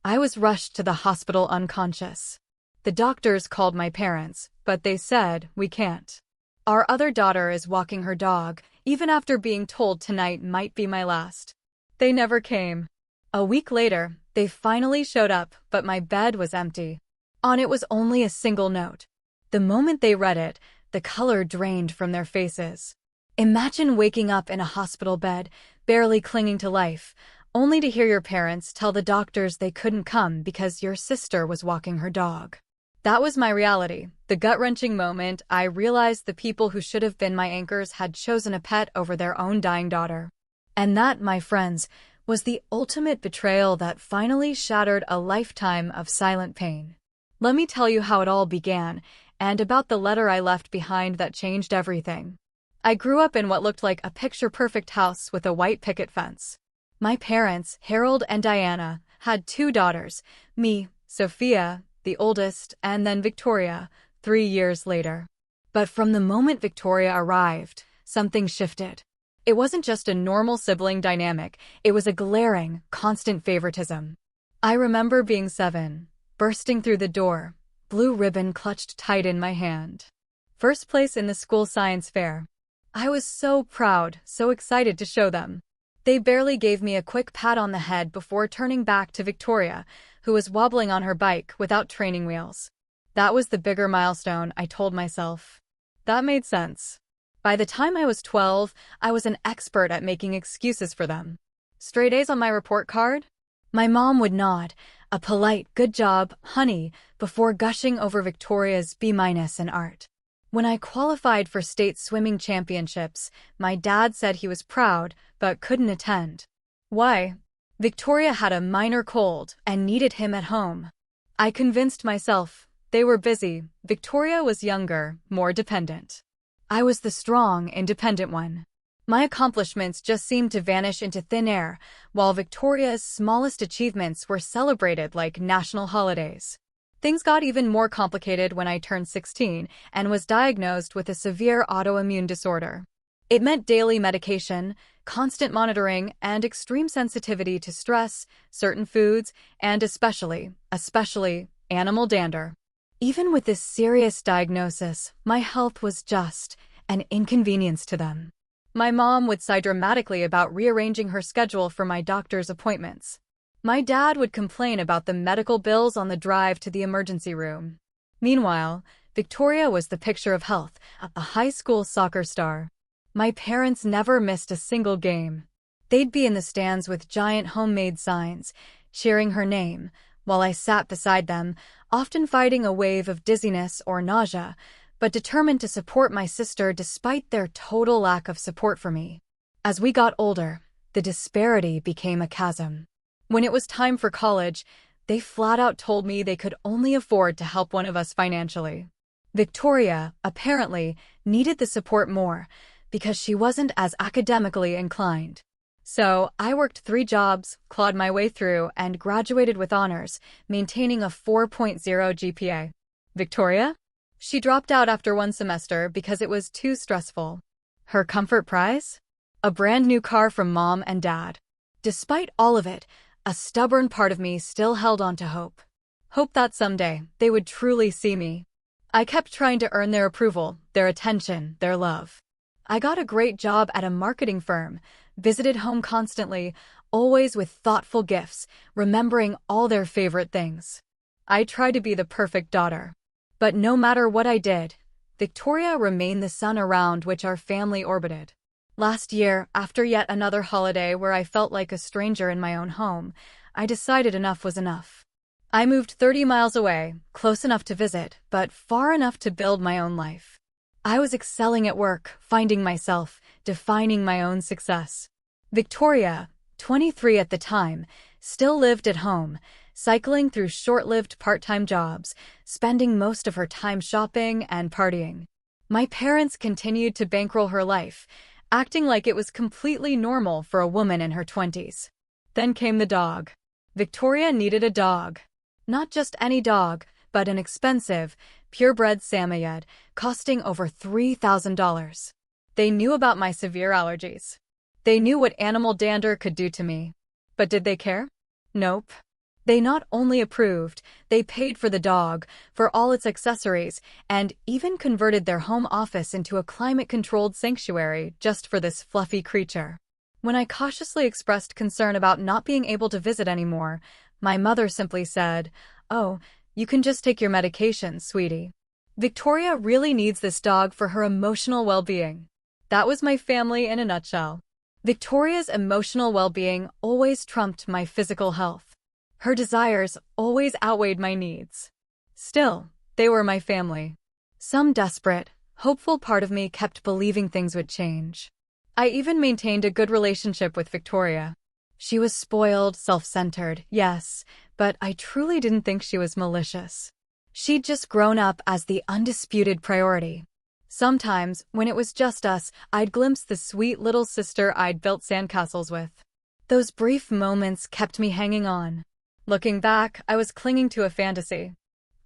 I was rushed to the hospital unconscious. The doctors called my parents, but they said, "We can't. Our other daughter is walking her dog," even after being told tonight might be my last. They never came. A week later, they finally showed up, but my bed was empty. On it was only a single note. The moment they read it, the color drained from their faces. Imagine waking up in a hospital bed, barely clinging to life, only to hear your parents tell the doctors they couldn't come because your sister was walking her dog. That was my reality, the gut-wrenching moment I realized the people who should have been my anchors had chosen a pet over their own dying daughter. And that, my friends, was the ultimate betrayal that finally shattered a lifetime of silent pain. Let me tell you how it all began, and about the letter I left behind that changed everything. I grew up in what looked like a picture-perfect house with a white picket fence. My parents, Harold and Diana, had 2 daughters, me, Sophia, the oldest, and then Victoria, 3 years later. But from the moment Victoria arrived, something shifted. It wasn't just a normal sibling dynamic, it was a glaring, constant favoritism. I remember being 7, bursting through the door, blue ribbon clutched tight in my hand. First place in the school science fair. I was so proud, so excited to show them. They barely gave me a quick pat on the head before turning back to Victoria, who was wobbling on her bike without training wheels. That was the bigger milestone, I told myself. That made sense. By the time I was 12, I was an expert at making excuses for them. Straight A's on my report card? My mom would nod, a polite "good job, honey," before gushing over Victoria's B- in art. When I qualified for state swimming championships, my dad said he was proud, but couldn't attend. Why? Victoria had a minor cold and needed him at home. I convinced myself they were busy. Victoria was younger, more dependent. I was the strong, independent one. My accomplishments just seemed to vanish into thin air, while Victoria's smallest achievements were celebrated like national holidays. Things got even more complicated when I turned 16 and was diagnosed with a severe autoimmune disorder. It meant daily medication, constant monitoring, and extreme sensitivity to stress, certain foods, and especially, animal dander. Even with this serious diagnosis, my health was just an inconvenience to them. My mom would sigh dramatically about rearranging her schedule for my doctor's appointments. My dad would complain about the medical bills on the drive to the emergency room. Meanwhile, Victoria was the picture of health, a high school soccer star. My parents never missed a single game. They'd be in the stands with giant homemade signs, cheering her name, while I sat beside them, often fighting a wave of dizziness or nausea, but determined to support my sister despite their total lack of support for me. As we got older, the disparity became a chasm. When it was time for college, they flat out told me they could only afford to help one of us financially. Victoria, apparently, needed the support more because she wasn't as academically inclined. So, I worked 3 jobs, clawed my way through, and graduated with honors, maintaining a 4.0 GPA. Victoria? She dropped out after 1 semester because it was too stressful. Her comfort prize? A brand new car from mom and dad. Despite all of it, a stubborn part of me still held on to hope. Hope that someday they would truly see me. I kept trying to earn their approval, their attention, their love. I got a great job at a marketing firm, visited home constantly, always with thoughtful gifts, remembering all their favorite things. I tried to be the perfect daughter. But no matter what I did, Victoria remained the sun around which our family orbited. Last year, after yet another holiday where I felt like a stranger in my own home, I decided enough was enough. I moved 30 miles away, close enough to visit, but far enough to build my own life. I was excelling at work, finding myself, defining my own success. Victoria, 23 at the time, still lived at home, cycling through short-lived part-time jobs, spending most of her time shopping and partying. My parents continued to bankroll her life, acting like it was completely normal for a woman in her 20s. Then came the dog. Victoria needed a dog. Not just any dog, but an expensive, purebred Samoyed, costing over $3,000. They knew about my severe allergies. They knew what animal dander could do to me. But did they care? Nope. They not only approved, they paid for the dog, for all its accessories, and even converted their home office into a climate-controlled sanctuary just for this fluffy creature. When I cautiously expressed concern about not being able to visit anymore, my mother simply said, "Oh, you can just take your medication, sweetie. Victoria really needs this dog for her emotional well-being." That was my family in a nutshell. Victoria's emotional well-being always trumped my physical health. Her desires always outweighed my needs. Still, they were my family. Some desperate, hopeful part of me kept believing things would change. I even maintained a good relationship with Victoria. She was spoiled, self-centered, yes, but I truly didn't think she was malicious. She'd just grown up as the undisputed priority. Sometimes, when it was just us, I'd glimpse the sweet little sister I'd built sandcastles with. Those brief moments kept me hanging on. Looking back, I was clinging to a fantasy.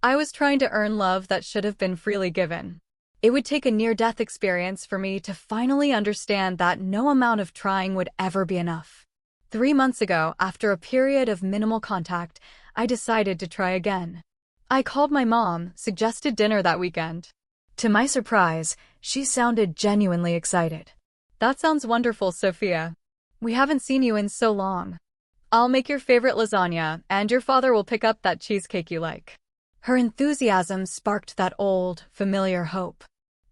I was trying to earn love that should have been freely given. It would take a near-death experience for me to finally understand that no amount of trying would ever be enough. 3 months ago, after a period of minimal contact, I decided to try again. I called my mom, suggested dinner that weekend. To my surprise, she sounded genuinely excited. "That sounds wonderful, Sophia. We haven't seen you in so long. I'll make your favorite lasagna, and your father will pick up that cheesecake you like." Her enthusiasm sparked that old, familiar hope.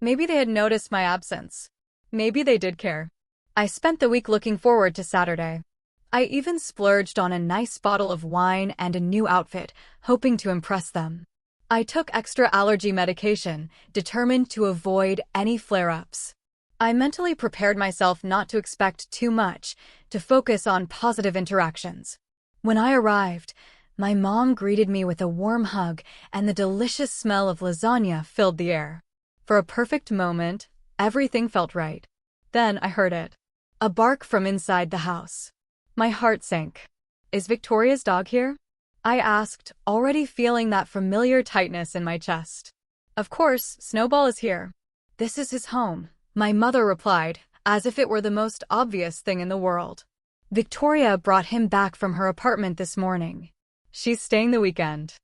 Maybe they had noticed my absence. Maybe they did care. I spent the week looking forward to Saturday. I even splurged on a nice bottle of wine and a new outfit, hoping to impress them. I took extra allergy medication, determined to avoid any flare-ups. I mentally prepared myself not to expect too much, to focus on positive interactions. When I arrived, my mom greeted me with a warm hug, and the delicious smell of lasagna filled the air. For a perfect moment, everything felt right. Then I heard it. A bark from inside the house. My heart sank. "Is Victoria's dog here?" I asked, already feeling that familiar tightness in my chest. "Of course, Snowball is here. This is his home," my mother replied, as if it were the most obvious thing in the world. "Victoria brought him back from her apartment this morning. She's staying the weekend."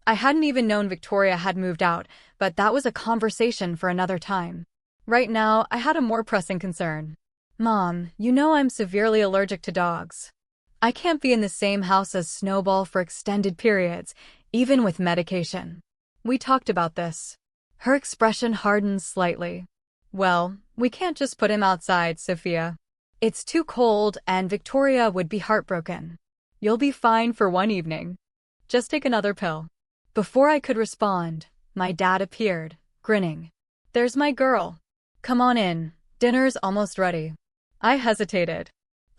I hadn't even known Victoria had moved out, but that was a conversation for another time. Right now, I had a more pressing concern. "Mom, you know I'm severely allergic to dogs. I can't be in the same house as Snowball for extended periods, even with medication." We talked about this. Her expression hardened slightly. "Well, we can't just put him outside, Sophia. It's too cold, and Victoria would be heartbroken. You'll be fine for one evening. Just take another pill." Before I could respond, my dad appeared, grinning. "There's my girl. Come on in, dinner's almost ready." I hesitated.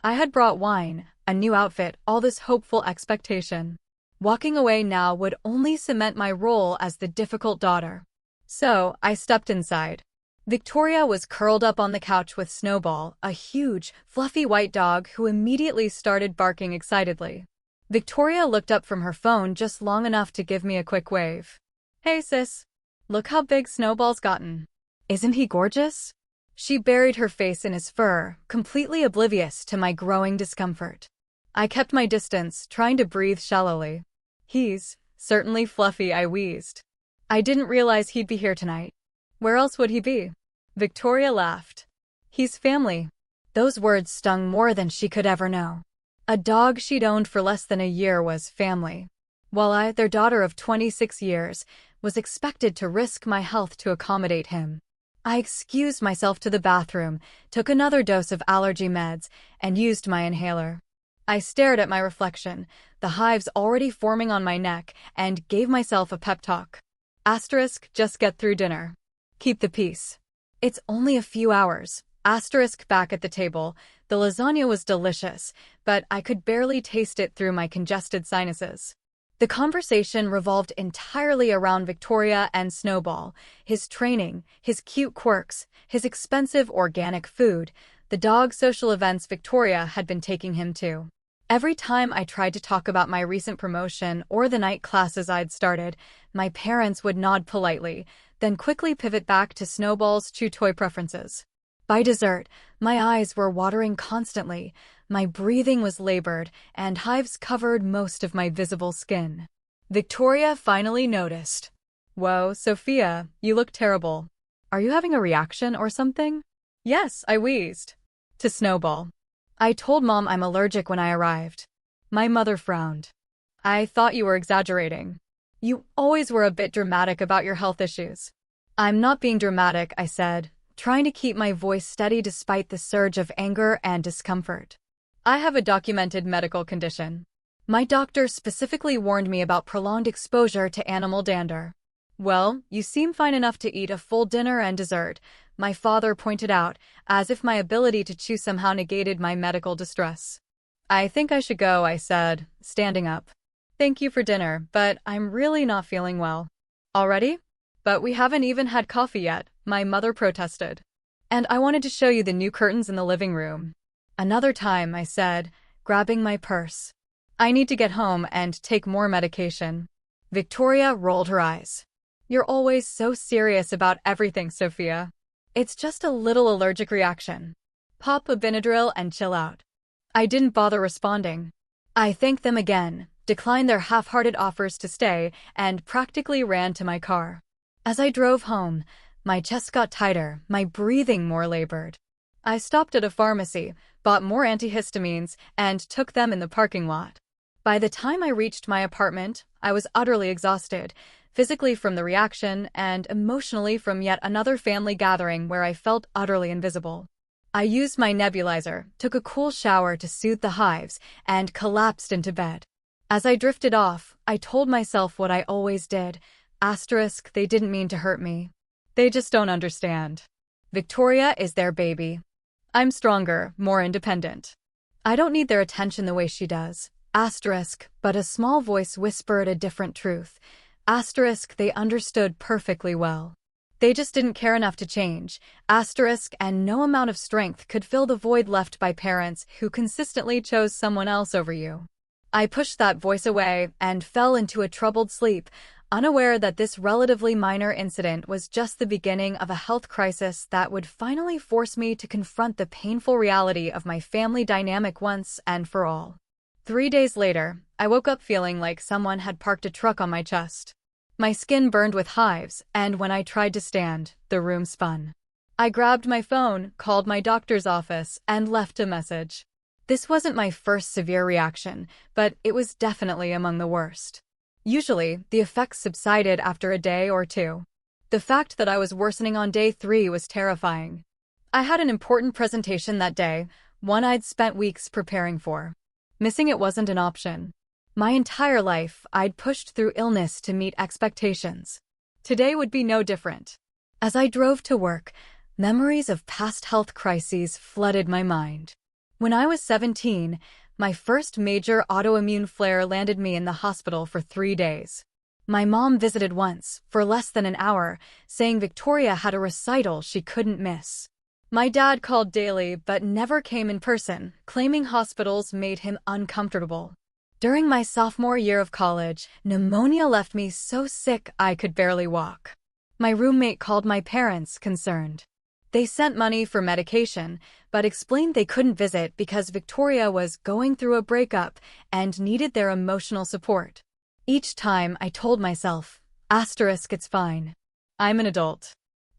I had brought wine, a new outfit, all this hopeful expectation. Walking away now would only cement my role as the difficult daughter. So, I stepped inside. Victoria was curled up on the couch with Snowball, a huge, fluffy white dog who immediately started barking excitedly. Victoria looked up from her phone just long enough to give me a quick wave. "Hey sis, look how big Snowball's gotten. Isn't he gorgeous?" She buried her face in his fur, completely oblivious to my growing discomfort. I kept my distance, trying to breathe shallowly. "He's certainly fluffy," I wheezed. "I didn't realize he'd be here tonight. Where else would he be?" Victoria laughed. "He's family." Those words stung more than she could ever know. A dog she'd owned for less than a year was family, while I, their daughter of 26 years, was expected to risk my health to accommodate him. I excused myself to the bathroom, took another dose of allergy meds, and used my inhaler. I stared at my reflection, the hives already forming on my neck, and gave myself a pep talk. Asterisk, just get through dinner. Keep the peace. It's only a few hours. Asterisk back at the table. The lasagna was delicious, but I could barely taste it through my congested sinuses. The conversation revolved entirely around Victoria and Snowball, his training, his cute quirks, his expensive organic food, the dog social events Victoria had been taking him to. Every time I tried to talk about my recent promotion or the night classes I'd started, my parents would nod politely, then quickly pivot back to Snowball's chew toy preferences. By dessert, my eyes were watering constantly, My breathing was labored, and hives covered most of my visible skin. Victoria finally noticed. "Whoa, Sophia, you look terrible. Are you having a reaction or something?" "Yes," I wheezed. To Snowball. "I told Mom I'm allergic when I arrived." My mother frowned. "I thought you were exaggerating. You always were a bit dramatic about your health issues." "I'm not being dramatic," I said, trying to keep my voice steady despite the surge of anger and discomfort. "I have a documented medical condition. My doctor specifically warned me about prolonged exposure to animal dander." "Well, you seem fine enough to eat a full dinner and dessert," my father pointed out, as if my ability to chew somehow negated my medical distress. "I think I should go," I said, standing up. "Thank you for dinner, but I'm really not feeling well." "Already? But we haven't even had coffee yet," my mother protested. "And I wanted to show you the new curtains in the living room." "Another time," I said, grabbing my purse. "I need to get home and take more medication." Victoria rolled her eyes. "You're always so serious about everything, Sophia. It's just a little allergic reaction. Pop a Benadryl and chill out." I didn't bother responding. I thanked them again, declined their half-hearted offers to stay, and practically ran to my car. As I drove home, my chest got tighter, my breathing more labored. I stopped at a pharmacy, bought more antihistamines, and took them in the parking lot. By the time I reached my apartment, I was utterly exhausted, physically from the reaction and emotionally from yet another family gathering where I felt utterly invisible. I used my nebulizer, took a cool shower to soothe the hives, and collapsed into bed. As I drifted off, I told myself what I always did. They didn't mean to hurt me. They just don't understand. Victoria is their baby. I'm stronger, more independent. I don't need their attention the way she does. But a small voice whispered a different truth. They understood perfectly well. They just didn't care enough to change. And no amount of strength could fill the void left by parents who consistently chose someone else over you. I pushed that voice away and fell into a troubled sleep, unaware that this relatively minor incident was just the beginning of a health crisis that would finally force me to confront the painful reality of my family dynamic once and for all. 3 days later, I woke up feeling like someone had parked a truck on my chest. My skin burned with hives, and when I tried to stand, the room spun. I grabbed my phone, called my doctor's office, and left a message. This wasn't my first severe reaction, but it was definitely among the worst. Usually, the effects subsided after a day or two. The fact that I was worsening on day 3 was terrifying. I had an important presentation that day, one I'd spent weeks preparing for. Missing it wasn't an option. My entire life, I'd pushed through illness to meet expectations. Today would be no different. As I drove to work, memories of past health crises flooded my mind. When I was 17, my first major autoimmune flare landed me in the hospital for 3 days. My mom visited once, for less than an hour, saying Victoria had a recital she couldn't miss. My dad called daily but never came in person, claiming hospitals made him uncomfortable. During my sophomore year of college, pneumonia left me so sick I could barely walk. My roommate called my parents, concerned. They sent money for medication, but explained they couldn't visit because Victoria was going through a breakup and needed their emotional support. Each time I told myself, it's fine. I'm an adult.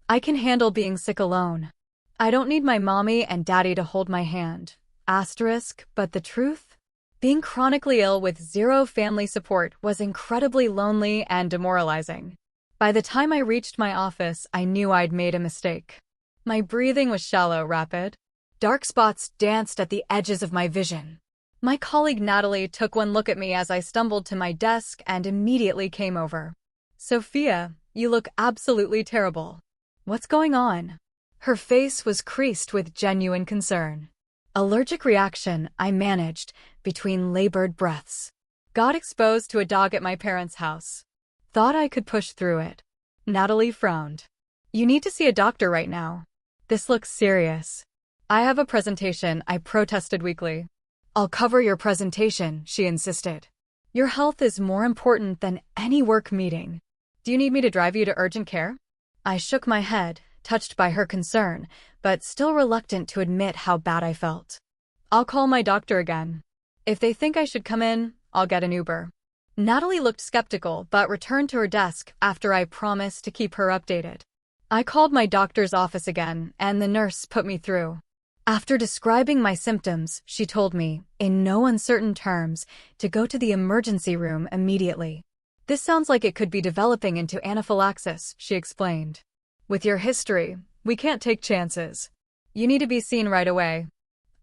I can handle being sick alone. I don't need my mommy and daddy to hold my hand. But the truth? Being chronically ill with zero family support was incredibly lonely and demoralizing. By the time I reached my office, I knew I'd made a mistake. My breathing was shallow, rapid. Dark spots danced at the edges of my vision. My colleague Natalie took one look at me as I stumbled to my desk and immediately came over. "Sophia, you look absolutely terrible. What's going on?" Her face was creased with genuine concern. "Allergic reaction," I managed, between labored breaths. "Got exposed to a dog at my parents' house. Thought I could push through it." Natalie frowned. "You need to see a doctor right now. This looks serious." "I have a presentation," I protested weakly. "I'll cover your presentation," she insisted. "Your health is more important than any work meeting. Do you need me to drive you to urgent care?" I shook my head, touched by her concern, but still reluctant to admit how bad I felt. I'll call my doctor again. If they think I should come in, I'll get an Uber. Natalie looked skeptical but returned to her desk after I promised to keep her updated. I called my doctor's office again, and the nurse put me through. After describing my symptoms, she told me, in no uncertain terms, to go to the emergency room immediately. This sounds like it could be developing into anaphylaxis, she explained. With your history, we can't take chances. You need to be seen right away.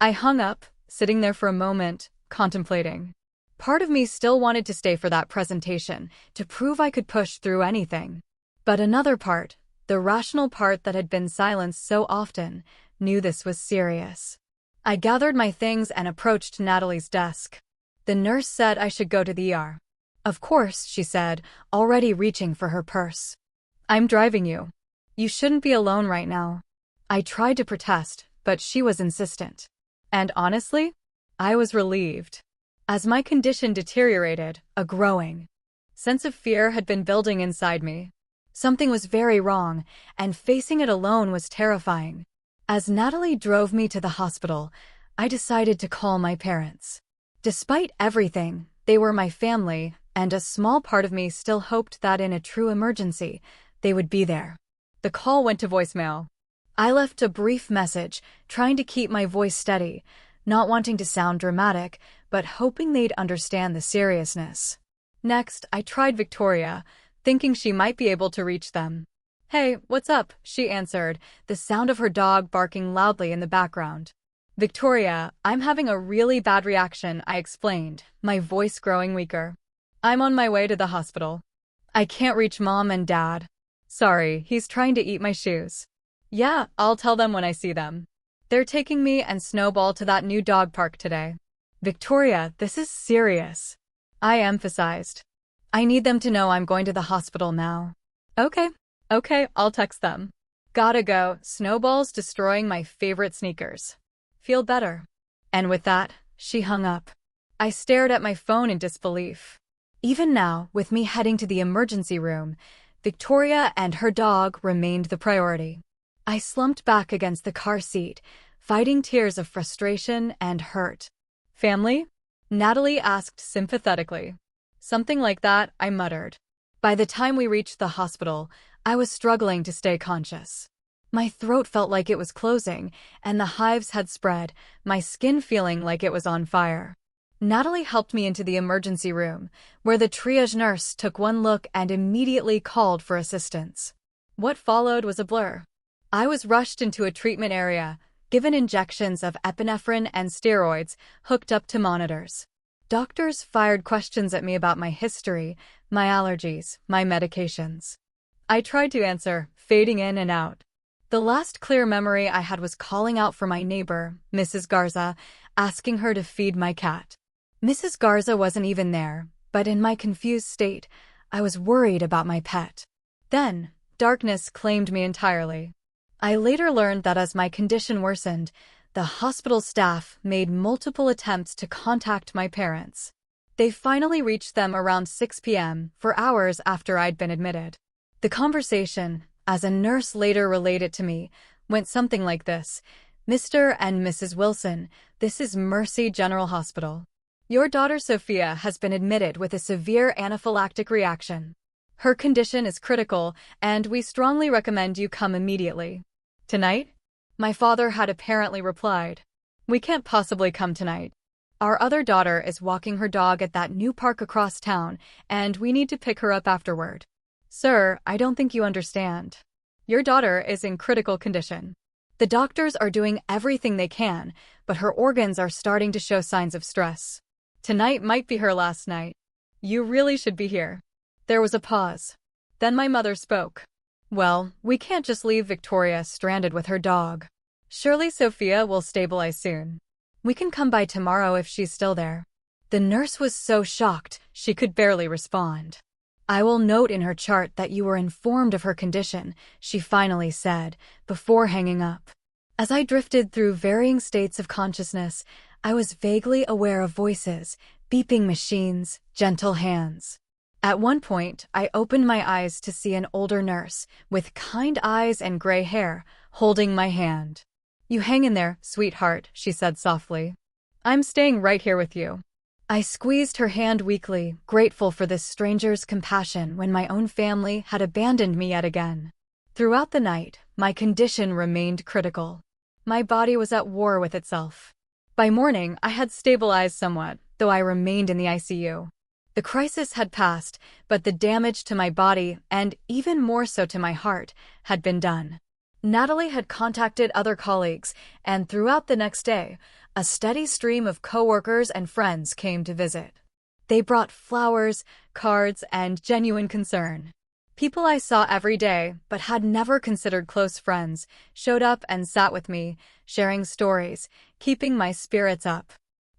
I hung up, sitting there for a moment, contemplating. Part of me still wanted to stay for that presentation, to prove I could push through anything. But another part, the rational part that had been silenced so often, knew this was serious. I gathered my things and approached Natalie's desk. The nurse said I should go to the ER. Of course, she said, already reaching for her purse. I'm driving you. You shouldn't be alone right now. I tried to protest, but she was insistent. And honestly, I was relieved. As my condition deteriorated, a growing sense of fear had been building inside me. Something was very wrong, and facing it alone was terrifying. As Natalie drove me to the hospital, I decided to call my parents. Despite everything, they were my family, and a small part of me still hoped that in a true emergency, they would be there. The call went to voicemail. I left a brief message, trying to keep my voice steady, not wanting to sound dramatic, but hoping they'd understand the seriousness. Next, I tried Victoria, thinking she might be able to reach them. Hey, what's up? She answered, the sound of her dog barking loudly in the background. Victoria, I'm having a really bad reaction, I explained, my voice growing weaker. I'm on my way to the hospital. I can't reach Mom and Dad. Sorry, he's trying to eat my shoes. Yeah, I'll tell them when I see them. They're taking me and Snowball to that new dog park today. Victoria, this is serious. I emphasized. I need them to know I'm going to the hospital now. Okay, I'll text them. Gotta go, Snowball's destroying my favorite sneakers. Feel better. And with that, she hung up. I stared at my phone in disbelief. Even now, with me heading to the emergency room, Victoria and her dog remained the priority. I slumped back against the car seat, fighting tears of frustration and hurt. Family? Natalie asked sympathetically. Something like that, I muttered. By the time we reached the hospital, I was struggling to stay conscious. My throat felt like it was closing, and the hives had spread, my skin feeling like it was on fire. Natalie helped me into the emergency room, where the triage nurse took one look and immediately called for assistance. What followed was a blur. I was rushed into a treatment area, given injections of epinephrine and steroids, hooked up to monitors. Doctors fired questions at me about my history, my allergies, my medications. I tried to answer, fading in and out. The last clear memory I had was calling out for my neighbor, Mrs. Garza, asking her to feed my cat. Mrs. Garza wasn't even there, but in my confused state, I was worried about my pet. Then, darkness claimed me entirely. I later learned that as my condition worsened, the hospital staff made multiple attempts to contact my parents. They finally reached them around 6 p.m., for hours after I'd been admitted. The conversation, as a nurse later related to me, went something like this. Mr. and Mrs. Wilson, this is Mercy General Hospital. Your daughter Sophia has been admitted with a severe anaphylactic reaction. Her condition is critical, and we strongly recommend you come immediately. Tonight? My father had apparently replied. We can't possibly come tonight. Our other daughter is walking her dog at that new park across town, and we need to pick her up afterward. Sir, I don't think you understand. Your daughter is in critical condition. The doctors are doing everything they can, but her organs are starting to show signs of stress. Tonight might be her last night. You really should be here. There was a pause. Then my mother spoke. Well, we can't just leave Victoria stranded with her dog. Surely Sophia will stabilize soon. We can come by tomorrow if she's still there. The nurse was so shocked, she could barely respond. I will note in her chart that you were informed of her condition, she finally said, before hanging up. As I drifted through varying states of consciousness, I was vaguely aware of voices, beeping machines, gentle hands. At one point, I opened my eyes to see an older nurse, with kind eyes and gray hair, holding my hand. You hang in there, sweetheart, she said softly. I'm staying right here with you. I squeezed her hand weakly, grateful for this stranger's compassion when my own family had abandoned me yet again. Throughout the night, my condition remained critical. My body was at war with itself. By morning, I had stabilized somewhat, though I remained in the ICU. The crisis had passed, but the damage to my body, and even more so to my heart, had been done. Natalie had contacted other colleagues, and throughout the next day, a steady stream of coworkers and friends came to visit. They brought flowers, cards, and genuine concern. People I saw every day, but had never considered close friends, showed up and sat with me, sharing stories, keeping my spirits up.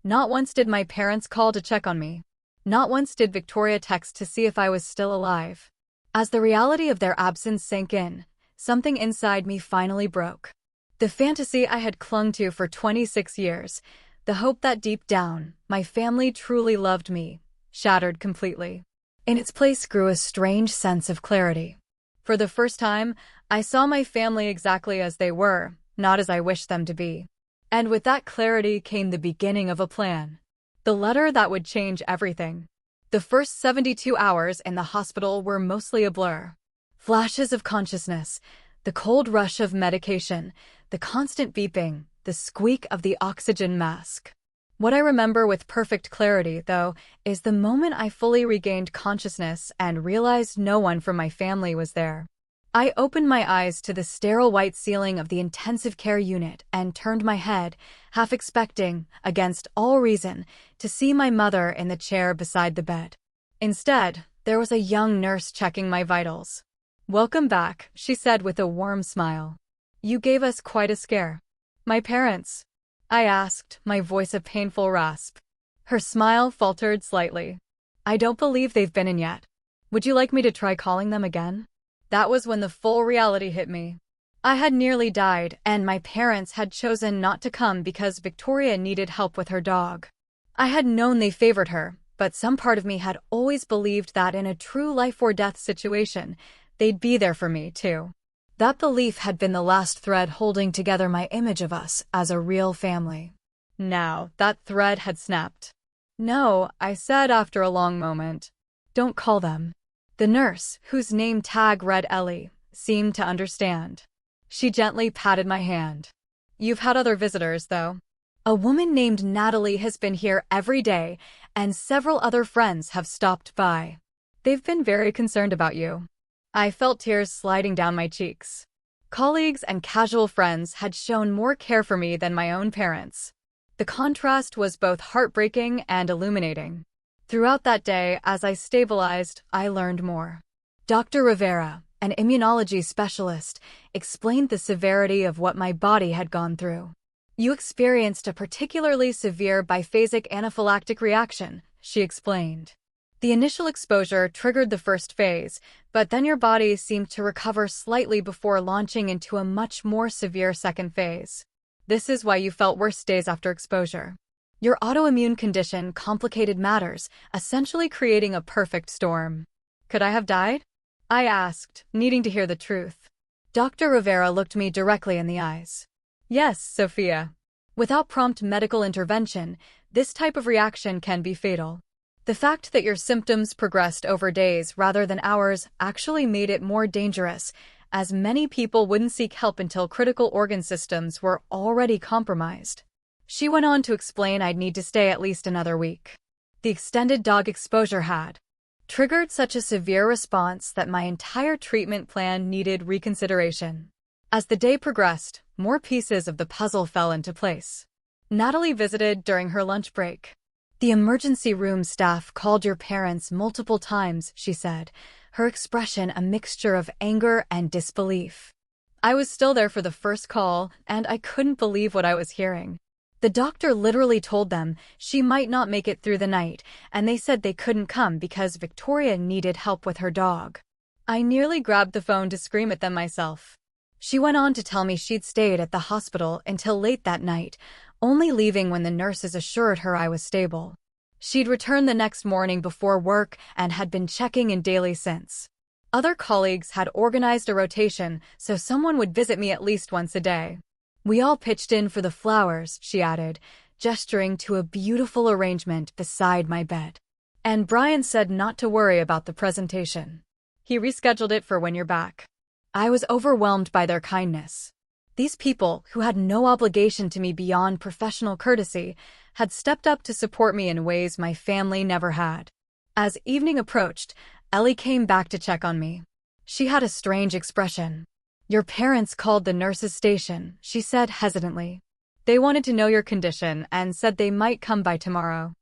Not once did my parents call to check on me. Not once did Victoria text to see if I was still alive. As the reality of their absence sank in, something inside me finally broke. The fantasy I had clung to for 26 years, the hope that deep down, my family truly loved me, shattered completely. In its place grew a strange sense of clarity. For the first time, I saw my family exactly as they were, not as I wished them to be. And with that clarity came the beginning of a plan. The letter that would change everything. The first 72 hours in the hospital were mostly a blur. Flashes of consciousness, the cold rush of medication, the constant beeping, the squeak of the oxygen mask. What I remember with perfect clarity, though, is the moment I fully regained consciousness and realized no one from my family was there. I opened my eyes to the sterile white ceiling of the intensive care unit and turned my head, half expecting, against all reason, to see my mother in the chair beside the bed. Instead, there was a young nurse checking my vitals. "Welcome back," she said with a warm smile. "You gave us quite a scare." "My parents?" I asked, my voice a painful rasp. Her smile faltered slightly. "I don't believe they've been in yet. Would you like me to try calling them again?" That was when the full reality hit me. I had nearly died, and my parents had chosen not to come because Victoria needed help with her dog. I had known they favored her, but some part of me had always believed that in a true life-or-death situation, they'd be there for me, too. That belief had been the last thread holding together my image of us as a real family. Now, that thread had snapped. "No," I said after a long moment. "Don't call them." The nurse, whose name tag read Ellie, seemed to understand. She gently patted my hand. "You've had other visitors, though. A woman named Natalie has been here every day, and several other friends have stopped by. They've been very concerned about you." I felt tears sliding down my cheeks. Colleagues and casual friends had shown more care for me than my own parents. The contrast was both heartbreaking and illuminating. Throughout that day, as I stabilized, I learned more. Dr. Rivera, an immunology specialist, explained the severity of what my body had gone through. "You experienced a particularly severe biphasic anaphylactic reaction," she explained. "The initial exposure triggered the first phase, but then your body seemed to recover slightly before launching into a much more severe second phase. This is why you felt worse days after exposure. Your autoimmune condition complicated matters, essentially creating a perfect storm." "Could I have died?" I asked, needing to hear the truth. Dr. Rivera looked me directly in the eyes. "Yes, Sophia. Without prompt medical intervention, this type of reaction can be fatal. The fact that your symptoms progressed over days rather than hours actually made it more dangerous, as many people wouldn't seek help until critical organ systems were already compromised." She went on to explain I'd need to stay at least another week. The extended dog exposure had triggered such a severe response that my entire treatment plan needed reconsideration. As the day progressed, more pieces of the puzzle fell into place. Natalie visited during her lunch break. "The emergency room staff called your parents multiple times," she said, her expression a mixture of anger and disbelief. I was still there for the first call, and I couldn't believe what I was hearing. The doctor literally told them she might not make it through the night, and they said they couldn't come because Victoria needed help with her dog. I nearly grabbed the phone to scream at them myself. She went on to tell me she'd stayed at the hospital until late that night, only leaving when the nurses assured her I was stable. She'd returned the next morning before work and had been checking in daily since. Other colleagues had organized a rotation so someone would visit me at least once a day. "We all pitched in for the flowers," she added, gesturing to a beautiful arrangement beside my bed. And Brian said not to worry about the presentation. He rescheduled it for when you're back. I was overwhelmed by their kindness. These people, who had no obligation to me beyond professional courtesy, had stepped up to support me in ways my family never had. As evening approached, Ellie came back to check on me. She had a strange expression. "Your parents called the nurse's station," she said hesitantly. "They wanted to know your condition and said they might come by tomorrow."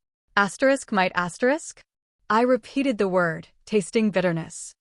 Might asterisk? I repeated the word, tasting bitterness.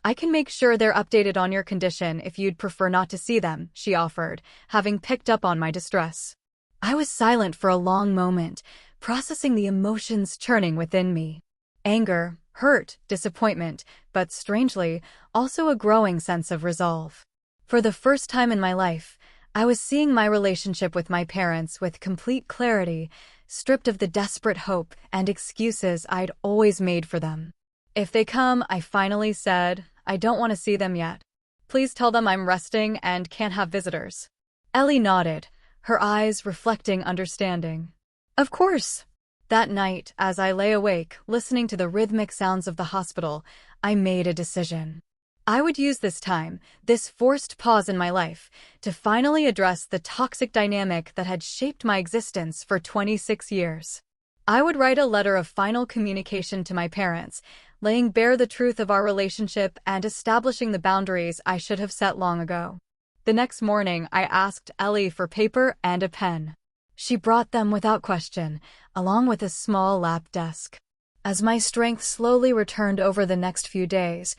"I can make sure they're updated on your condition if you'd prefer not to see them," she offered, having picked up on my distress. I was silent for a long moment, processing the emotions churning within me. Anger, hurt, disappointment, but strangely, also a growing sense of resolve. For the first time in my life, I was seeing my relationship with my parents with complete clarity, stripped of the desperate hope and excuses I'd always made for them. "If they come," I finally said, "I don't want to see them yet. Please tell them I'm resting and can't have visitors." Ellie nodded, her eyes reflecting understanding. "Of course." That night, as I lay awake, listening to the rhythmic sounds of the hospital, I made a decision. I would use this time, this forced pause in my life, to finally address the toxic dynamic that had shaped my existence for 26 years. I would write a letter of final communication to my parents, laying bare the truth of our relationship and establishing the boundaries I should have set long ago. The next morning, I asked Ellie for paper and a pen. She brought them without question, along with a small lap desk. As my strength slowly returned over the next few days,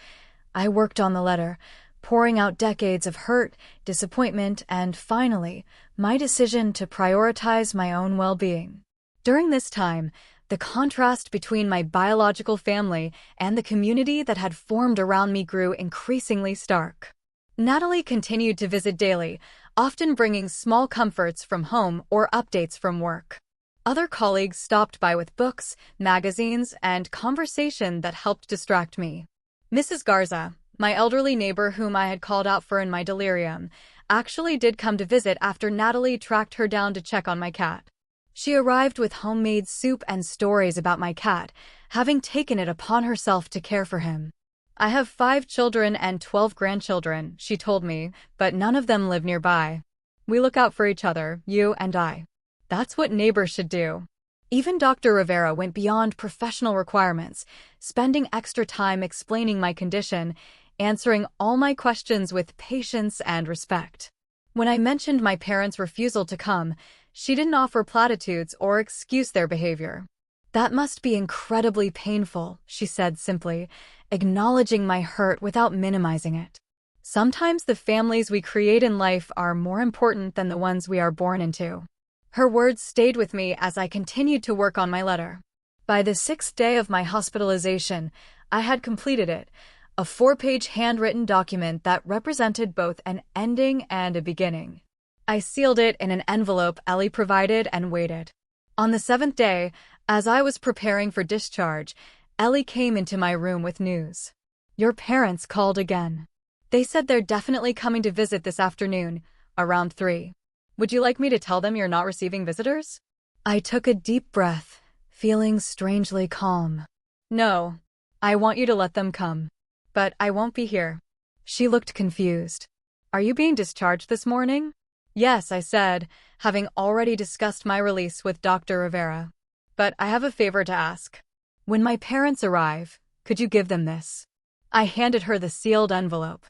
I worked on the letter, pouring out decades of hurt, disappointment, and finally, my decision to prioritize my own well-being. During this time, the contrast between my biological family and the community that had formed around me grew increasingly stark. Natalie continued to visit daily, often bringing small comforts from home or updates from work. Other colleagues stopped by with books, magazines, and conversation that helped distract me. Mrs. Garza, my elderly neighbor whom I had called out for in my delirium, actually did come to visit after Natalie tracked her down to check on my cat. She arrived with homemade soup and stories about my cat, having taken it upon herself to care for him. "I have 5 children and 12 grandchildren," she told me, "but none of them live nearby. We look out for each other, you and I. That's what neighbors should do." Even Dr. Rivera went beyond professional requirements, spending extra time explaining my condition, answering all my questions with patience and respect. When I mentioned my parents' refusal to come, she didn't offer platitudes or excuse their behavior. "That must be incredibly painful," she said simply, acknowledging my hurt without minimizing it. "Sometimes the families we create in life are more important than the ones we are born into." Her words stayed with me as I continued to work on my letter. By the 6th day of my hospitalization, I had completed it, a 4-page handwritten document that represented both an ending and a beginning. I sealed it in an envelope Ellie provided and waited. On the 7th day, as I was preparing for discharge, Ellie came into my room with news. "Your parents called again. They said they're definitely coming to visit this afternoon, around 3. Would you like me to tell them you're not receiving visitors?" I took a deep breath, feeling strangely calm. "No, I want you to let them come. But I won't be here." She looked confused. "Are you being discharged this morning?" "Yes," I said, having already discussed my release with Dr. Rivera. "But I have a favor to ask. When my parents arrive, could you give them this?" I handed her the sealed envelope.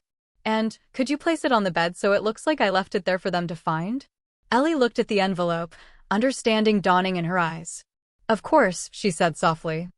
"And could you place it on the bed so it looks like I left it there for them to find?" Ellie looked at the envelope, understanding dawning in her eyes. "Of course," she said softly.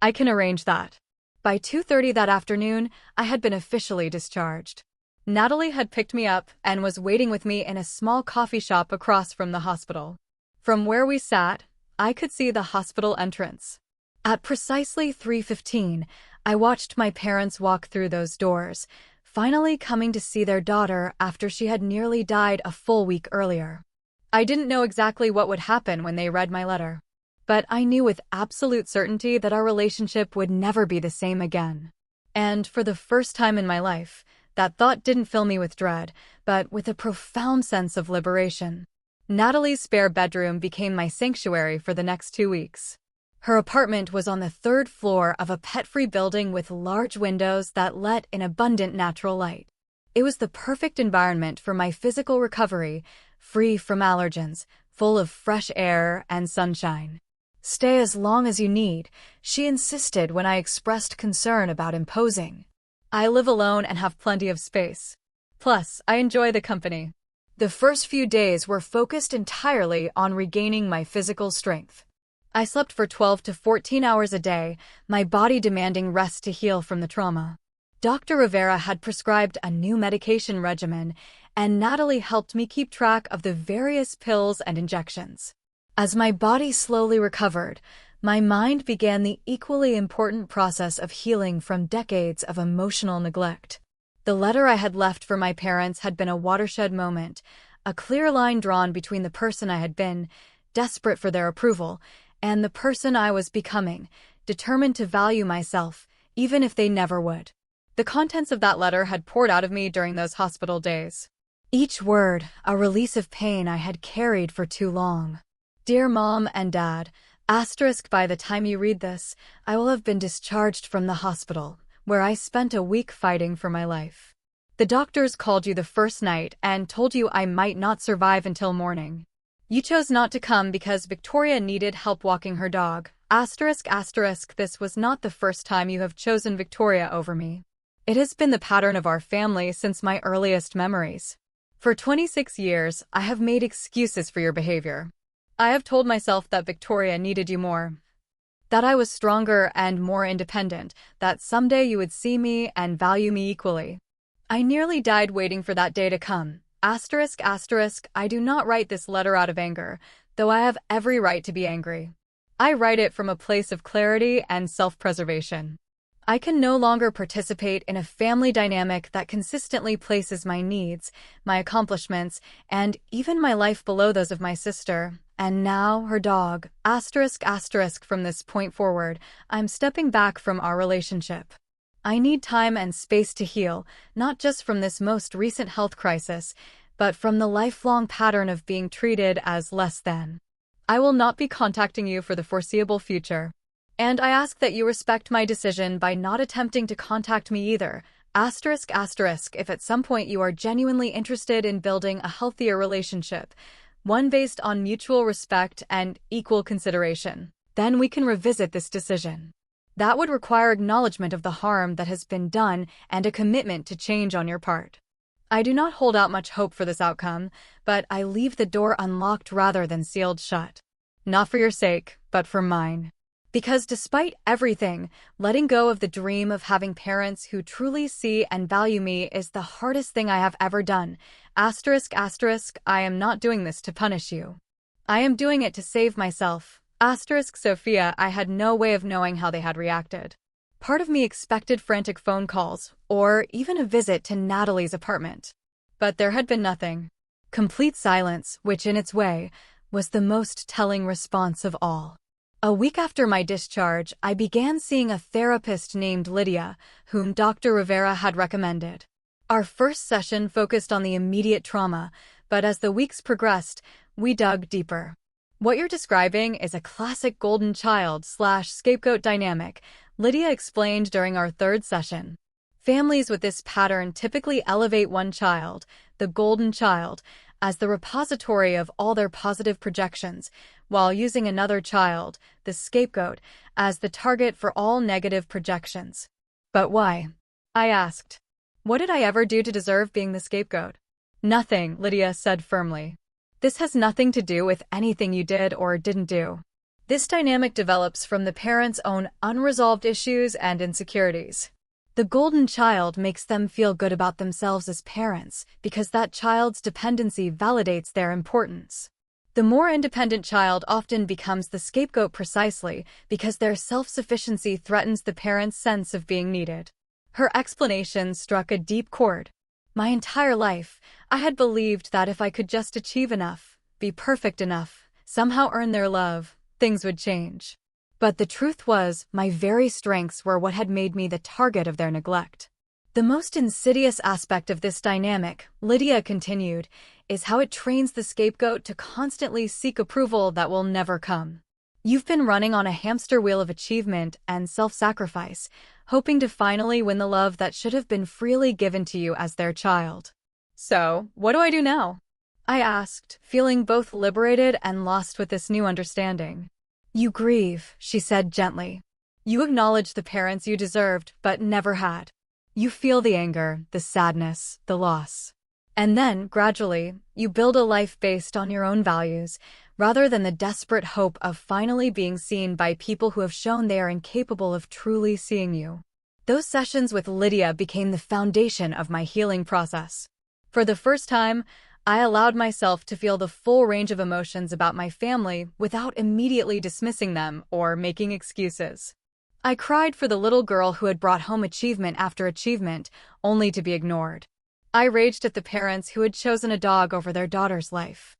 "I can arrange that." By 2:30 that afternoon, I had been officially discharged. Natalie had picked me up and was waiting with me in a small coffee shop across from the hospital. From where we sat, I could see the hospital entrance. At precisely 3:15, I watched my parents walk through those doors, finally coming to see their daughter after she had nearly died a full week earlier. I didn't know exactly what would happen when they read my letter, but I knew with absolute certainty that our relationship would never be the same again. And for the first time in my life, that thought didn't fill me with dread, but with a profound sense of liberation. Natalie's spare bedroom became my sanctuary for the next 2 weeks. Her apartment was on the third floor of a pet-free building with large windows that let in abundant natural light. It was the perfect environment for my physical recovery, free from allergens, full of fresh air and sunshine. "Stay as long as you need," she insisted when I expressed concern about imposing. "I live alone and have plenty of space. Plus, I enjoy the company." The first few days were focused entirely on regaining my physical strength. I slept for 12 to 14 hours a day, my body demanding rest to heal from the trauma. Dr. Rivera had prescribed a new medication regimen, and Natalie helped me keep track of the various pills and injections. As my body slowly recovered, my mind began the equally important process of healing from decades of emotional neglect. The letter I had left for my parents had been a watershed moment, a clear line drawn between the person I had been, desperate for their approval, and the person I was becoming, determined to value myself, even if they never would. The contents of that letter had poured out of me during those hospital days. Each word, a release of pain I had carried for too long. "Dear Mom and Dad, by the time you read this, I will have been discharged from the hospital, where I spent a week fighting for my life. The doctors called you the first night and told you I might not survive until morning. You chose not to come because Victoria needed help walking her dog. This was not the first time you have chosen Victoria over me. It has been the pattern of our family since my earliest memories. For 26 years, I have made excuses for your behavior. I have told myself that Victoria needed you more, that I was stronger and more independent, that someday you would see me and value me equally. I nearly died waiting for that day to come. I do not write this letter out of anger, though I have every right to be angry. I write it from a place of clarity and self-preservation. I can no longer participate in a family dynamic that consistently places my needs, my accomplishments, and even my life below those of my sister, and now her dog. From this point forward, I'm stepping back from our relationship. I need time and space to heal, not just from this most recent health crisis, but from the lifelong pattern of being treated as less than. I will not be contacting you for the foreseeable future. And I ask that you respect my decision by not attempting to contact me either. If at some point you are genuinely interested in building a healthier relationship, one based on mutual respect and equal consideration, then we can revisit this decision. That would require acknowledgement of the harm that has been done and a commitment to change on your part. I do not hold out much hope for this outcome, but I leave the door unlocked rather than sealed shut. Not for your sake, but for mine. Because despite everything, letting go of the dream of having parents who truly see and value me is the hardest thing I have ever done. I am not doing this to punish you. I am doing it to save myself. Sophia, I had no way of knowing how they had reacted. Part of me expected frantic phone calls, or even a visit to Natalie's apartment. But there had been nothing. Complete silence, which in its way, was the most telling response of all. A week after my discharge, I began seeing a therapist named Lydia, whom Dr. Rivera had recommended. Our first session focused on the immediate trauma, but as the weeks progressed, we dug deeper. "What you're describing is a classic golden child/scapegoat dynamic," Lydia explained during our third session. Families with this pattern typically elevate one child, the golden child, as the repository of all their positive projections, while using another child, the scapegoat, as the target for all negative projections. "But why?" I asked. "What did I ever do to deserve being the scapegoat?" "Nothing," Lydia said firmly. "This has nothing to do with anything you did or didn't do. This dynamic develops from the parents' own unresolved issues and insecurities. The golden child makes them feel good about themselves as parents because that child's dependency validates their importance. The more independent child often becomes the scapegoat precisely because their self-sufficiency threatens the parent's sense of being needed." Her explanation struck a deep chord. My entire life, I had believed that if I could just achieve enough, be perfect enough, somehow earn their love, things would change. But the truth was, my very strengths were what had made me the target of their neglect. The most insidious aspect of this dynamic, Lydia continued, is how it trains the scapegoat to constantly seek approval that will never come. You've been running on a hamster wheel of achievement and self-sacrifice, hoping to finally win the love that should have been freely given to you as their child. So, what do I do now? I asked, feeling both liberated and lost with this new understanding. You grieve, she said gently. You acknowledge the parents you deserved but never had. You feel the anger, the sadness, the loss. And then, gradually, you build a life based on your own values, rather than the desperate hope of finally being seen by people who have shown they are incapable of truly seeing you. Those sessions with Lydia became the foundation of my healing process. For the first time, I allowed myself to feel the full range of emotions about my family without immediately dismissing them or making excuses. I cried for the little girl who had brought home achievement after achievement, only to be ignored. I raged at the parents who had chosen a dog over their daughter's life.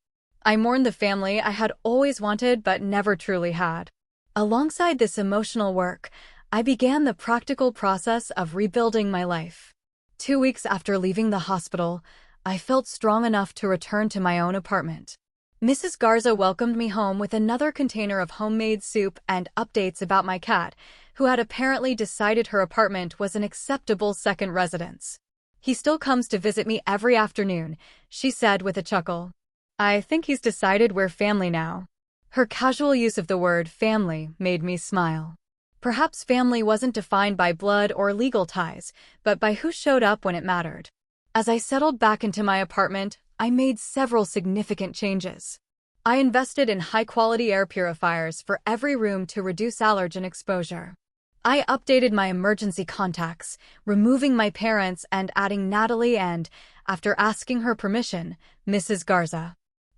I mourned the family I had always wanted but never truly had. Alongside this emotional work, I began the practical process of rebuilding my life. 2 weeks after leaving the hospital, I felt strong enough to return to my own apartment. Mrs. Garza welcomed me home with another container of homemade soup and updates about my cat, who had apparently decided her apartment was an acceptable second residence. He still comes to visit me every afternoon, she said with a chuckle. I think he's decided we're family now. Her casual use of the word family made me smile. Perhaps family wasn't defined by blood or legal ties, but by who showed up when it mattered. As I settled back into my apartment, I made several significant changes. I invested in high-quality air purifiers for every room to reduce allergen exposure. I updated my emergency contacts, removing my parents and adding Natalie and, after asking her permission, Mrs. Garza.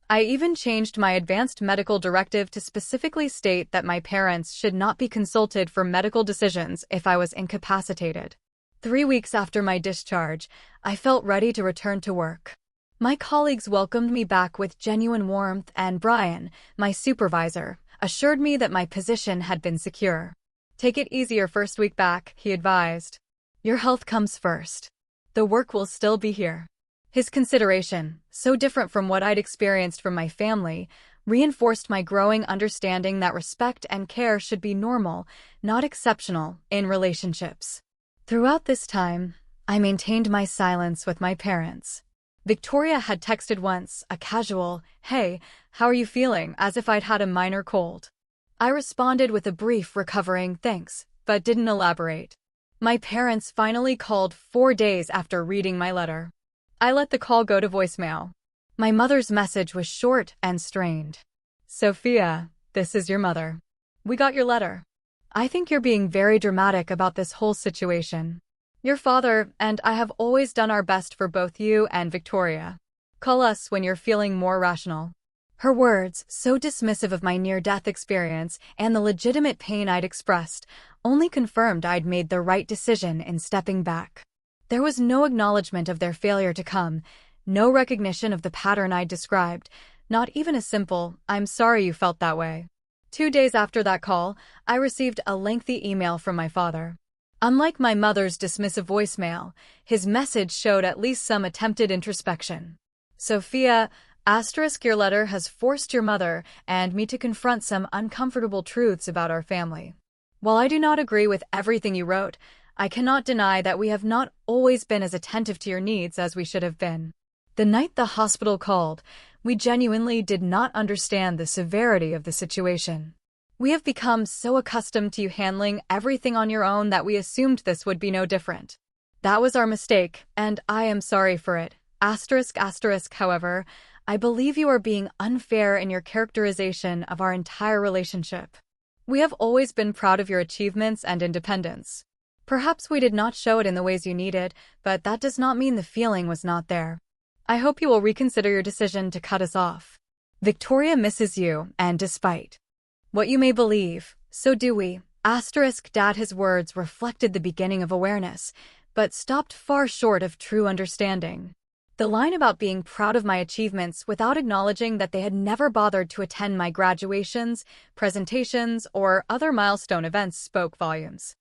I even changed my advanced medical directive to specifically state that my parents should not be consulted for medical decisions if I was incapacitated. 3 weeks after my discharge, I felt ready to return to work. My colleagues welcomed me back with genuine warmth, and Brian, my supervisor, assured me that my position had been secure. Take it easy your first week back, he advised. Your health comes first. The work will still be here. His consideration, so different from what I'd experienced from my family, reinforced my growing understanding that respect and care should be normal, not exceptional, in relationships. Throughout this time, I maintained my silence with my parents. Victoria had texted once, a casual, "Hey, how are you feeling?" as if I'd had a minor cold. I responded with a brief recovering thanks, but didn't elaborate. My parents finally called 4 days after reading my letter. I let the call go to voicemail. My mother's message was short and strained. Sophia, this is your mother. We got your letter. I think you're being very dramatic about this whole situation. Your father and I have always done our best for both you and Victoria. Call us when you're feeling more rational. Her words, so dismissive of my near-death experience and the legitimate pain I'd expressed, only confirmed I'd made the right decision in stepping back. There was no acknowledgement of their failure to come, no recognition of the pattern I'd described, not even a simple, "I'm sorry you felt that way." 2 days after that call, I received a lengthy email from my father. Unlike my mother's dismissive voicemail, his message showed at least some attempted introspection. Sophia, your letter has forced your mother and me to confront some uncomfortable truths about our family. While I do not agree with everything you wrote, I cannot deny that we have not always been as attentive to your needs as we should have been. The night the hospital called, we genuinely did not understand the severity of the situation. We have become so accustomed to you handling everything on your own that we assumed this would be no different. That was our mistake, and I am sorry for it. However, I believe you are being unfair in your characterization of our entire relationship. We have always been proud of your achievements and independence. Perhaps we did not show it in the ways you needed, but that does not mean the feeling was not there. I hope you will reconsider your decision to cut us off. Victoria misses you, and despite what you may believe, so do we. Dad, his words reflected the beginning of awareness, but stopped far short of true understanding. The line about being proud of my achievements without acknowledging that they had never bothered to attend my graduations, presentations, or other milestone events spoke volumes.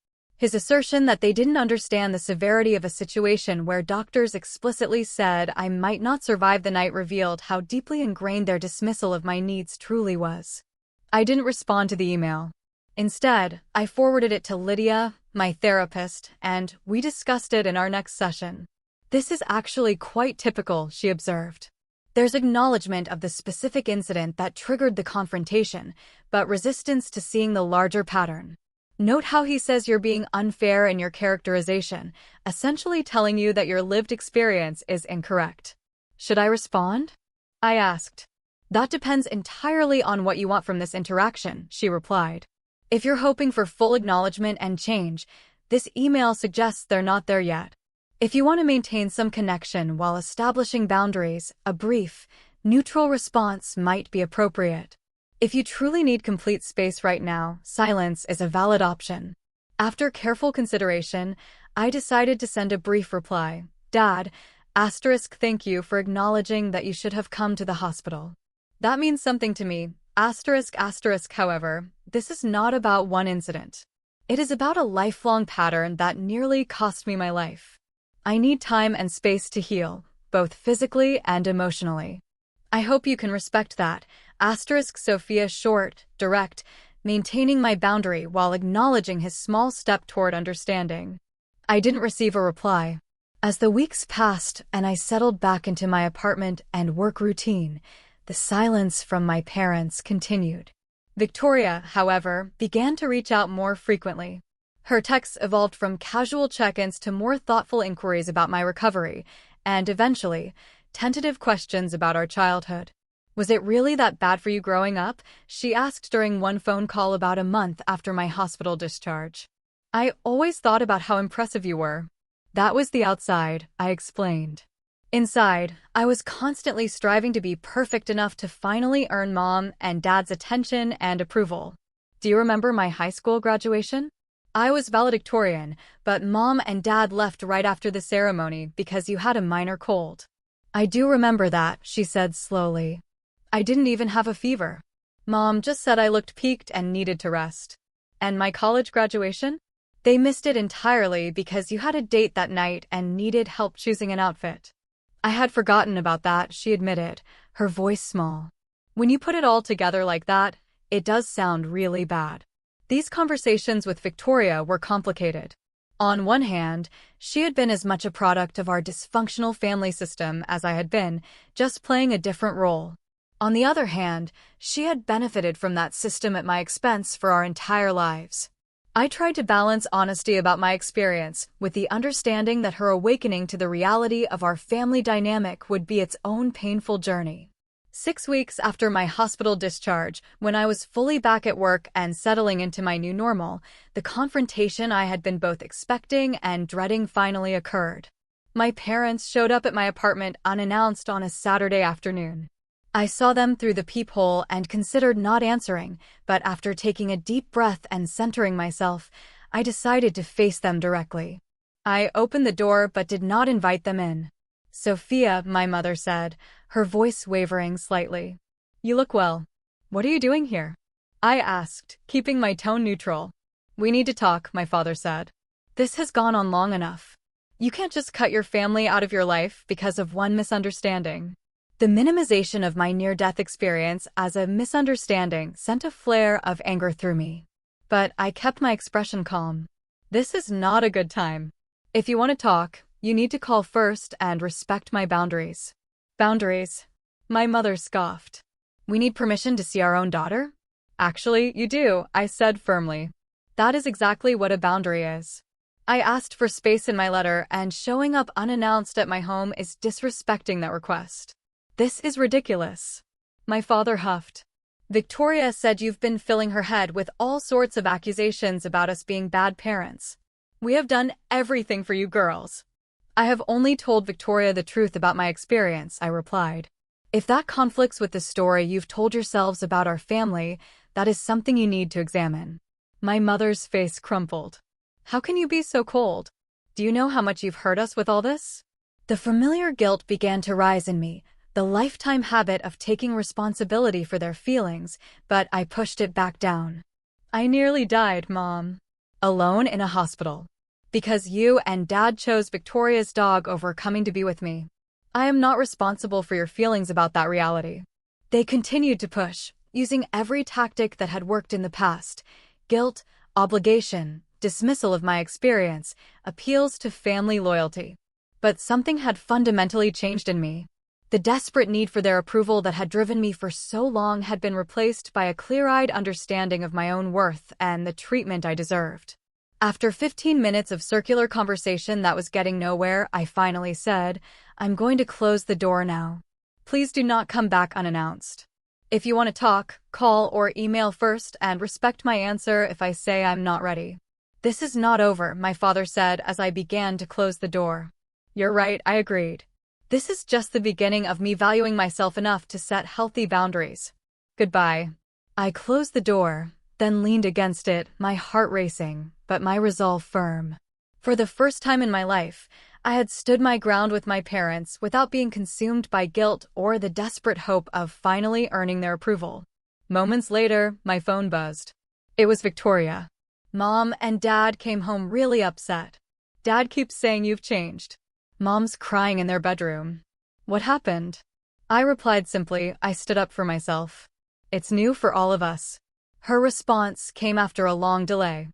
His assertion that they didn't understand the severity of a situation where doctors explicitly said I might not survive the night revealed how deeply ingrained their dismissal of my needs truly was. I didn't respond to the email. Instead, I forwarded it to Lydia, my therapist, and we discussed it in our next session. This is actually quite typical, she observed. There's acknowledgement of the specific incident that triggered the confrontation, but resistance to seeing the larger pattern. Note how he says you're being unfair in your characterization, essentially telling you that your lived experience is incorrect. Should I respond? I asked. That depends entirely on what you want from this interaction, she replied. If you're hoping for full acknowledgement and change, this email suggests they're not there yet. If you want to maintain some connection while establishing boundaries, a brief, neutral response might be appropriate. If you truly need complete space right now, silence is a valid option. After careful consideration, I decided to send a brief reply. Dad, thank you for acknowledging that you should have come to the hospital. That means something to me. However, this is not about one incident. It is about a lifelong pattern that nearly cost me my life. I need time and space to heal, both physically and emotionally. I hope you can respect that. Sophia short, direct, maintaining my boundary while acknowledging his small step toward understanding. I didn't receive a reply. As the weeks passed and I settled back into my apartment and work routine, the silence from my parents continued. Victoria, however, began to reach out more frequently. Her texts evolved from casual check-ins to more thoughtful inquiries about my recovery, and eventually, tentative questions about our childhood. Was it really that bad for you growing up? She asked during one phone call about a month after my hospital discharge. I always thought about how impressive you were. That was the outside, I explained. Inside, I was constantly striving to be perfect enough to finally earn Mom and Dad's attention and approval. Do you remember my high school graduation? I was valedictorian, but Mom and Dad left right after the ceremony because you had a minor cold. I do remember that, she said slowly. I didn't even have a fever. Mom just said I looked peaked and needed to rest. And my college graduation? They missed it entirely because you had a date that night and needed help choosing an outfit. I had forgotten about that, she admitted, her voice small. When you put it all together like that, it does sound really bad. These conversations with Victoria were complicated. On one hand, she had been as much a product of our dysfunctional family system as I had been, just playing a different role. On the other hand, she had benefited from that system at my expense for our entire lives. I tried to balance honesty about my experience with the understanding that her awakening to the reality of our family dynamic would be its own painful journey. 6 weeks after my hospital discharge, when I was fully back at work and settling into my new normal, the confrontation I had been both expecting and dreading finally occurred. My parents showed up at my apartment unannounced on a Saturday afternoon. I saw them through the peephole and considered not answering, but after taking a deep breath and centering myself, I decided to face them directly. I opened the door but did not invite them in. Sophia, my mother said, her voice wavering slightly. You look well. What are you doing here? I asked, keeping my tone neutral. We need to talk, my father said. This has gone on long enough. You can't just cut your family out of your life because of one misunderstanding. The minimization of my near-death experience as a misunderstanding sent a flare of anger through me. But I kept my expression calm. This is not a good time. If you want to talk, you need to call first and respect my boundaries. Boundaries? My mother scoffed. We need permission to see our own daughter? Actually, you do, I said firmly. That is exactly what a boundary is. I asked for space in my letter, and showing up unannounced at my home is disrespecting that request. This is ridiculous. My father huffed. Victoria said you've been filling her head with all sorts of accusations about us being bad parents. We have done everything for you girls. I have only told Victoria the truth about my experience, I replied. If that conflicts with the story you've told yourselves about our family, that is something you need to examine. My mother's face crumpled. How can you be so cold? Do you know how much you've hurt us with all this? The familiar guilt began to rise in me, the lifetime habit of taking responsibility for their feelings, but I pushed it back down. I nearly died, Mom. alone in a hospital. Because you and Dad chose Victoria's dog over coming to be with me. I am not responsible for your feelings about that reality. They continued to push, using every tactic that had worked in the past: guilt, obligation, dismissal of my experience, appeals to family loyalty. But something had fundamentally changed in me. The desperate need for their approval that had driven me for so long had been replaced by a clear-eyed understanding of my own worth and the treatment I deserved. After 15 minutes of circular conversation that was getting nowhere, I finally said, "I'm going to close the door now. Please do not come back unannounced. If you want to talk, call or email first and respect my answer if I say I'm not ready." "This is not over," my father said as I began to close the door. "You're right," I agreed. "This is just the beginning of me valuing myself enough to set healthy boundaries. Goodbye." I closed the door, then leaned against it, my heart racing, but my resolve firm. For the first time in my life, I had stood my ground with my parents without being consumed by guilt or the desperate hope of finally earning their approval. Moments later, my phone buzzed. It was Victoria. "Mom and Dad came home really upset. Dad keeps saying you've changed. Mom's crying in their bedroom." "What happened?" I replied simply. I stood up for myself. "It's new for all of us." Her response came after a long delay.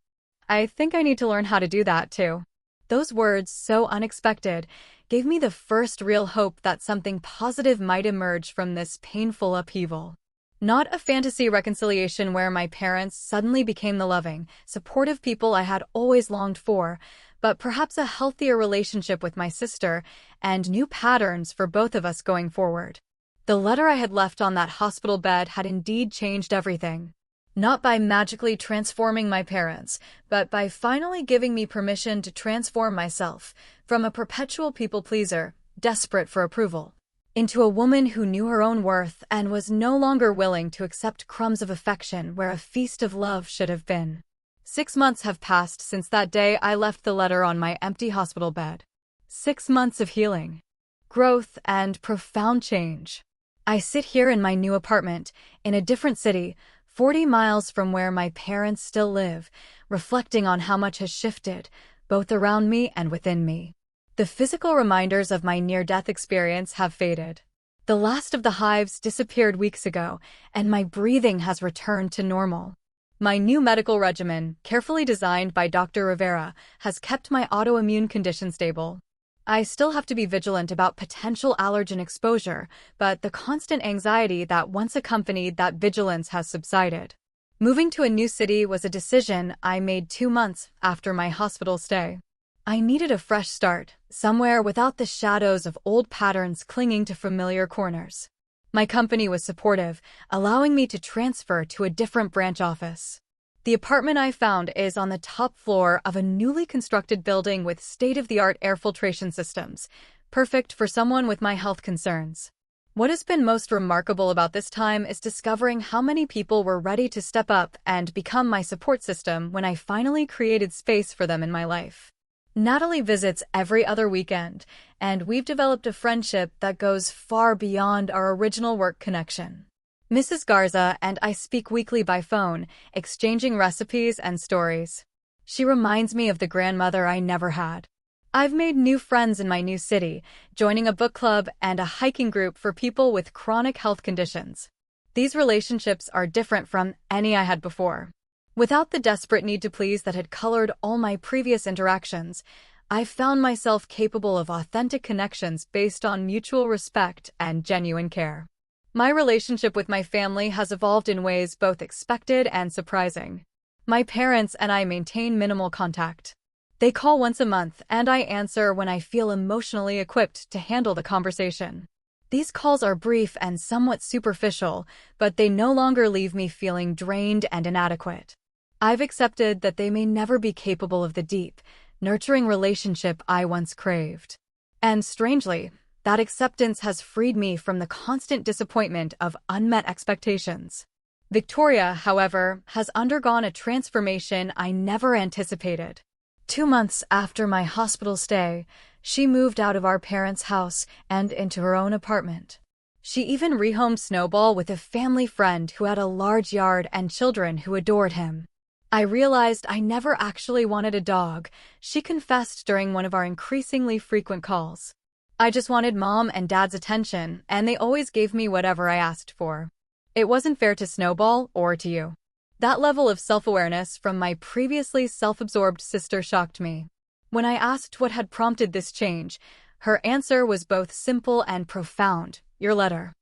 "I think I need to learn how to do that too." Those words, so unexpected, gave me the first real hope that something positive might emerge from this painful upheaval. Not a fantasy reconciliation where my parents suddenly became the loving, supportive people I had always longed for, but perhaps a healthier relationship with my sister and new patterns for both of us going forward. The letter I had left on that hospital bed had indeed changed everything. Not by magically transforming my parents, but by finally giving me permission to transform myself from a perpetual people-pleaser, desperate for approval, into a woman who knew her own worth and was no longer willing to accept crumbs of affection where a feast of love should have been. 6 months have passed since that day I left the letter on my empty hospital bed. 6 months of healing, growth, and profound change. I sit here in my new apartment, in a different city, 40 miles from where my parents still live, reflecting on how much has shifted, both around me and within me. The physical reminders of my near-death experience have faded. The last of the hives disappeared weeks ago, and my breathing has returned to normal. My new medical regimen, carefully designed by Dr. Rivera, has kept my autoimmune condition stable. I still have to be vigilant about potential allergen exposure, but the constant anxiety that once accompanied that vigilance has subsided. Moving to a new city was a decision I made 2 months after my hospital stay. I needed a fresh start, somewhere without the shadows of old patterns clinging to familiar corners. My company was supportive, allowing me to transfer to a different branch office. The apartment I found is on the top floor of a newly constructed building with state-of-the-art air filtration systems, perfect for someone with my health concerns. What has been most remarkable about this time is discovering how many people were ready to step up and become my support system when I finally created space for them in my life. Natalie visits every other weekend, and we've developed a friendship that goes far beyond our original work connection. Mrs. Garza and I speak weekly by phone, exchanging recipes and stories. She reminds me of the grandmother I never had. I've made new friends in my new city, joining a book club and a hiking group for people with chronic health conditions. These relationships are different from any I had before. Without the desperate need to please that had colored all my previous interactions, I've found myself capable of authentic connections based on mutual respect and genuine care. My relationship with my family has evolved in ways both expected and surprising. My parents and I maintain minimal contact. They call once a month, and I answer when I feel emotionally equipped to handle the conversation. These calls are brief and somewhat superficial, but they no longer leave me feeling drained and inadequate. I've accepted that they may never be capable of the deep, nurturing relationship I once craved. And strangely, that acceptance has freed me from the constant disappointment of unmet expectations. Victoria, however, has undergone a transformation I never anticipated. 2 months after my hospital stay, she moved out of our parents' house and into her own apartment. She even rehomed Snowball with a family friend who had a large yard and children who adored him. I realized I never actually wanted a dog, she confessed during one of our increasingly frequent calls. I just wanted mom and dad's attention, and they always gave me whatever I asked for. It wasn't fair to Snowball or to you. That level of self-awareness from my previously self-absorbed sister shocked me. When I asked what had prompted this change, her answer was both simple and profound. Your letter.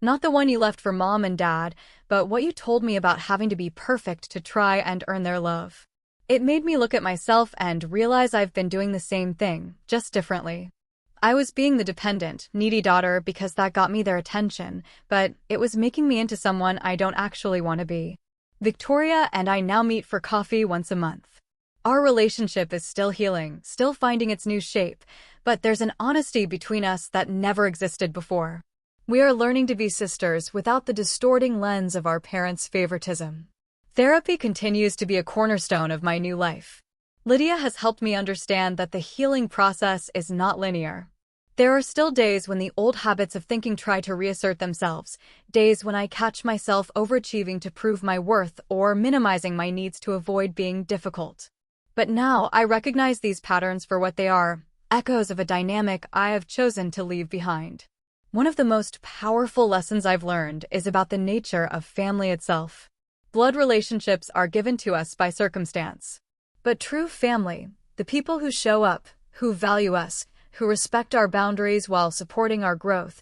Not the one you left for mom and dad, but what you told me about having to be perfect to try and earn their love. It made me look at myself and realize I've been doing the same thing, just differently. I was being the dependent, needy daughter because that got me their attention, but it was making me into someone I don't actually want to be. Victoria and I now meet for coffee once a month. Our relationship is still healing, still finding its new shape, but there's an honesty between us that never existed before. We are learning to be sisters without the distorting lens of our parents' favoritism. Therapy continues to be a cornerstone of my new life. Lydia has helped me understand that the healing process is not linear. There are still days when the old habits of thinking try to reassert themselves, days when I catch myself overachieving to prove my worth or minimizing my needs to avoid being difficult. But now I recognize these patterns for what they are, echoes of a dynamic I have chosen to leave behind. One of the most powerful lessons I've learned is about the nature of family itself. Blood relationships are given to us by circumstance. But true family, the people who show up, who value us, who respect our boundaries while supporting our growth,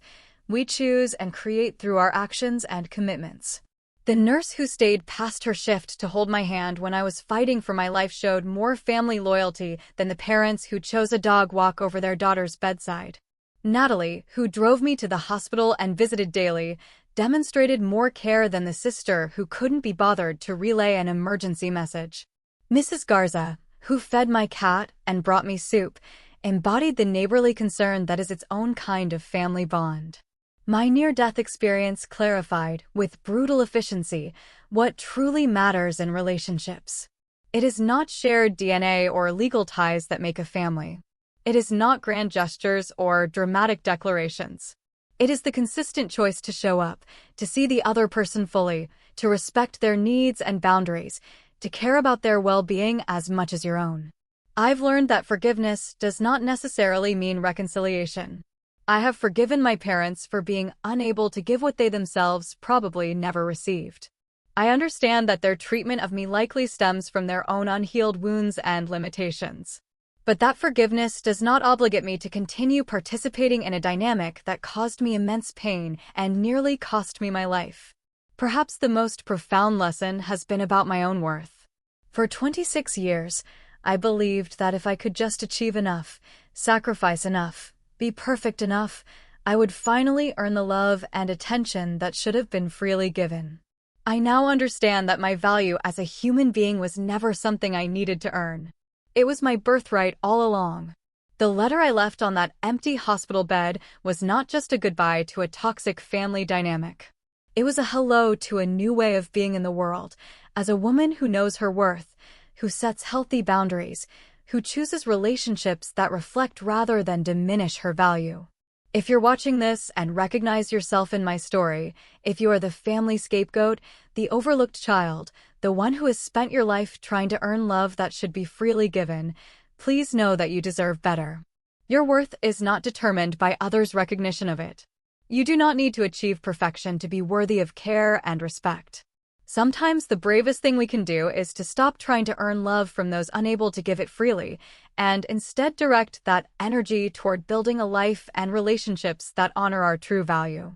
we choose and create through our actions and commitments. The nurse who stayed past her shift to hold my hand when I was fighting for my life showed more family loyalty than the parents who chose a dog walk over their daughter's bedside. Natalie, who drove me to the hospital and visited daily, demonstrated more care than the sister who couldn't be bothered to relay an emergency message. Mrs. Garza, who fed my cat and brought me soup, embodied the neighborly concern that is its own kind of family bond. My near-death experience clarified, with brutal efficiency, what truly matters in relationships. It is not shared DNA or legal ties that make a family. It is not grand gestures or dramatic declarations. It is the consistent choice to show up, to see the other person fully, to respect their needs and boundaries, to care about their well-being as much as your own. I've learned that forgiveness does not necessarily mean reconciliation. I have forgiven my parents for being unable to give what they themselves probably never received. I understand that their treatment of me likely stems from their own unhealed wounds and limitations. But that forgiveness does not obligate me to continue participating in a dynamic that caused me immense pain and nearly cost me my life. Perhaps the most profound lesson has been about my own worth. For 26 years, I believed that if I could just achieve enough, sacrifice enough, be perfect enough, I would finally earn the love and attention that should have been freely given. I now understand that my value as a human being was never something I needed to earn. It was my birthright all along. The letter I left on that empty hospital bed was not just a goodbye to a toxic family dynamic. It was a hello to a new way of being in the world, as a woman who knows her worth, who sets healthy boundaries, who chooses relationships that reflect rather than diminish her value. If you're watching this and recognize yourself in my story, if you are the family scapegoat, the overlooked child, the one who has spent your life trying to earn love that should be freely given, please know that you deserve better. Your worth is not determined by others' recognition of it. You do not need to achieve perfection to be worthy of care and respect. Sometimes the bravest thing we can do is to stop trying to earn love from those unable to give it freely, and instead direct that energy toward building a life and relationships that honor our true value.